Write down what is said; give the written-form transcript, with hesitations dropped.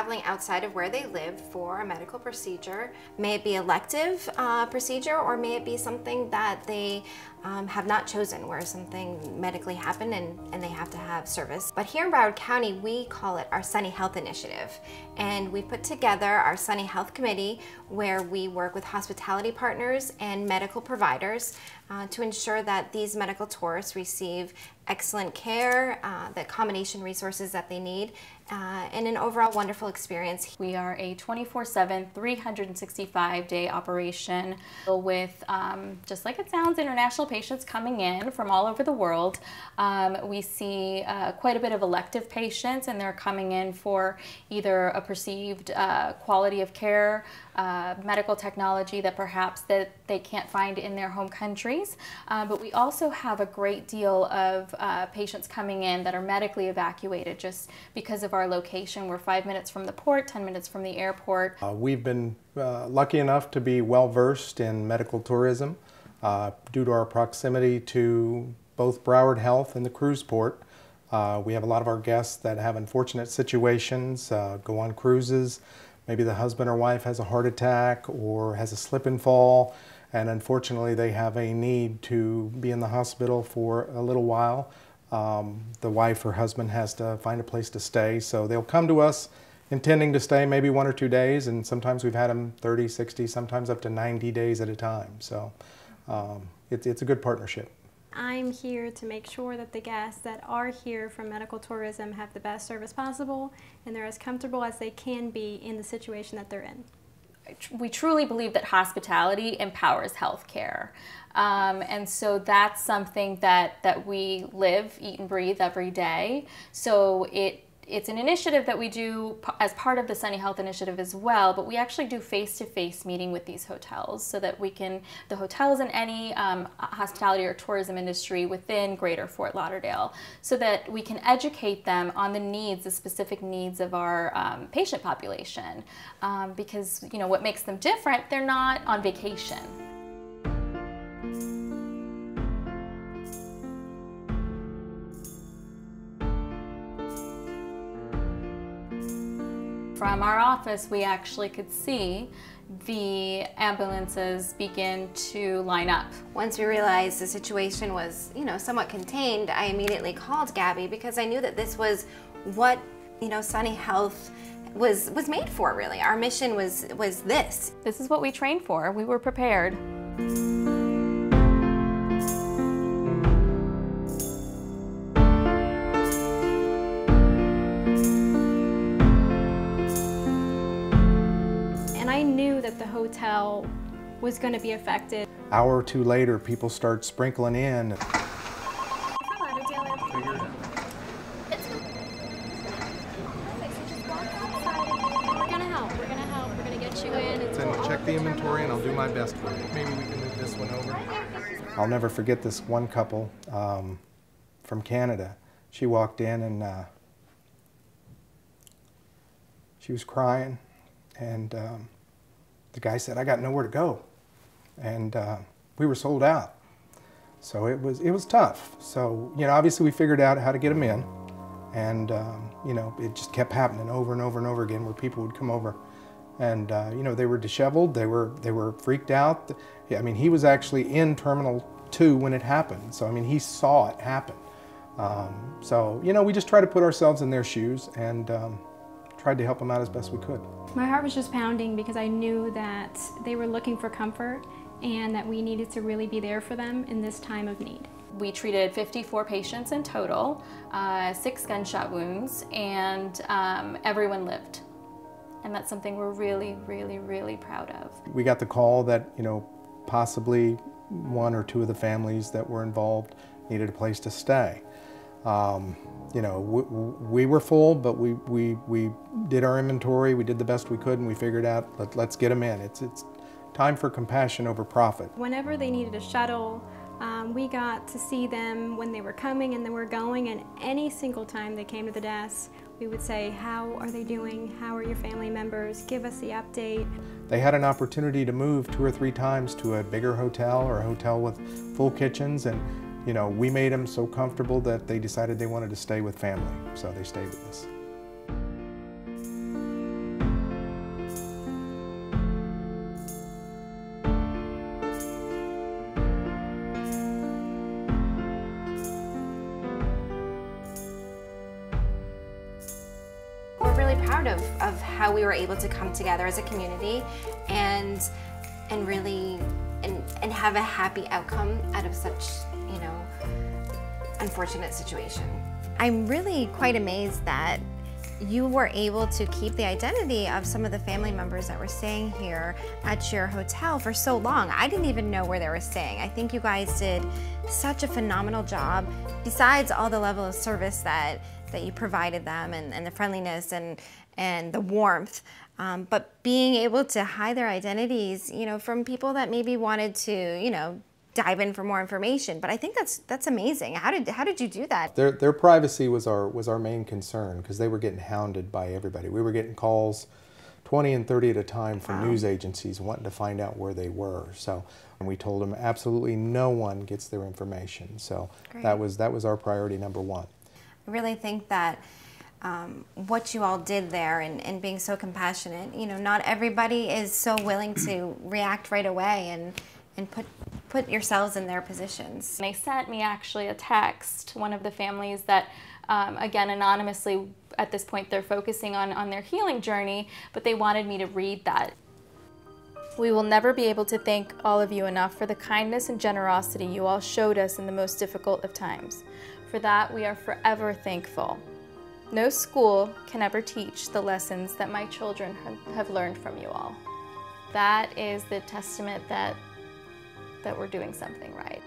traveling outside of where they live for a medical procedure, may it be elective procedure, or may it be something that they have not chosen, where something medically happened and they have to have service. But here in Broward County, we call it our Sunny Health Initiative. And we put together our Sunny Health Committee, where we work with hospitality partners and medical providers to ensure that these medical tourists receive excellent care, the accommodation resources that they need, and an overall wonderful experience. We are a 24/7, 365-day operation with, just like it sounds, international patients coming in from all over the world. We see quite a bit of elective patients, and they're coming in for either a perceived quality of care, medical technology that perhaps that they can't find in their home countries. But we also have a great deal of patients coming in that are medically evacuated just because of our location. We're 5 minutes from the port, 10 minutes from the airport. We've been lucky enough to be well versed in medical tourism due to our proximity to both Broward Health and the cruise port. We have a lot of our guests that have unfortunate situations, go on cruises. Maybe the husband or wife has a heart attack or has a slip and fall, and unfortunately they have a need to be in the hospital for a little while. The wife or husband has to find a place to stay, so they'll come to us intending to stay maybe 1 or 2 days, and sometimes we've had them 30, 60, sometimes up to 90 days at a time. So it's a good partnership. I'm here to make sure that the guests that are here from medical tourism have the best service possible, and they're as comfortable as they can be in the situation that they're in. We truly believe that hospitality empowers healthcare. And so that's something that we live, eat, and breathe every day. So it's an initiative that we do as part of the Sunny Health Initiative as well, but we actually do face-to-face meeting with these hotels so that we can, the hotels in any hospitality or tourism industry within Greater Fort Lauderdale, so that we can educate them on the needs, the specific needs of our patient population. Because, you know, what makes them different, they're not on vacation. From our office, we actually could see the ambulances begin to line up. Once we realized the situation was, you know, somewhat contained, I immediately called Gaby because I knew that this was what, you know, Sunny Health was made for, really. Our mission was this. This is what we trained for. We were prepared. I knew that the hotel was going to be affected. An hour or two later, people start sprinkling in. From Lauderdale Airport. Figure it out. It's perfect, so just walk outside and we're going to help. We're going to help. We're going to get you in. Then check the inventory and I'll do my best for you. Maybe we can move this one over. I'll never forget this one couple from Canada. She walked in and she was crying, and the guy said, "I got nowhere to go," and we were sold out. So it was tough. So, you know, obviously we figured out how to get them in, and you know, it just kept happening over and over and over again, where people would come over, and you know, they were disheveled, they were freaked out. I mean, he was actually in Terminal 2 when it happened, so I mean, he saw it happen. So, you know, we just try to put ourselves in their shoes and tried to help them out as best we could. My heart was just pounding because I knew that they were looking for comfort and that we needed to really be there for them in this time of need. We treated 54 patients in total, 6 gunshot wounds, and everyone lived. And that's something we're really, really, really proud of. We got the call that, you know, possibly 1 or 2 of the families that were involved needed a place to stay. You know, we were full, but we did our inventory, we did the best we could, and we figured out, let's get them in. It's time for compassion over profit. Whenever they needed a shuttle, we got to see them when they were coming and they were going, and any single time they came to the desk, we would say, how are they doing? How are your family members? Give us the update. They had an opportunity to move 2 or 3 times to a bigger hotel or a hotel with full kitchens, and you know, we made them so comfortable that they decided they wanted to stay with family, so they stayed with us. proud of how we were able to come together as a community and really and have a happy outcome out of such, you know, unfortunate situation. I'm really quite amazed that you were able to keep the identity of some of the family members that were staying here at your hotel for so long. I didn't even know where they were staying. I think you guys did such a phenomenal job, besides all the level of service that you provided them and the friendliness and the warmth. But being able to hide their identities, you know, from people that maybe wanted to, you know, dive in for more information. But I think that's amazing. How did you do that? Their privacy was our main concern, because they were getting hounded by everybody. We were getting calls 20 and 30 at a time from news agencies wanting to find out where they were. So, and we told them absolutely no one gets their information. So that was our priority number one. I really think that what you all did there and being so compassionate, you know, not everybody is so willing to react right away and put yourselves in their positions. They sent me actually a text, one of the families that, again, anonymously, at this point they're focusing on their healing journey, but they wanted me to read that. We will never be able to thank all of you enough for the kindness and generosity you all showed us in the most difficult of times. For that, we are forever thankful. No school can ever teach the lessons that my children have learned from you all. That is the testament that we're doing something right.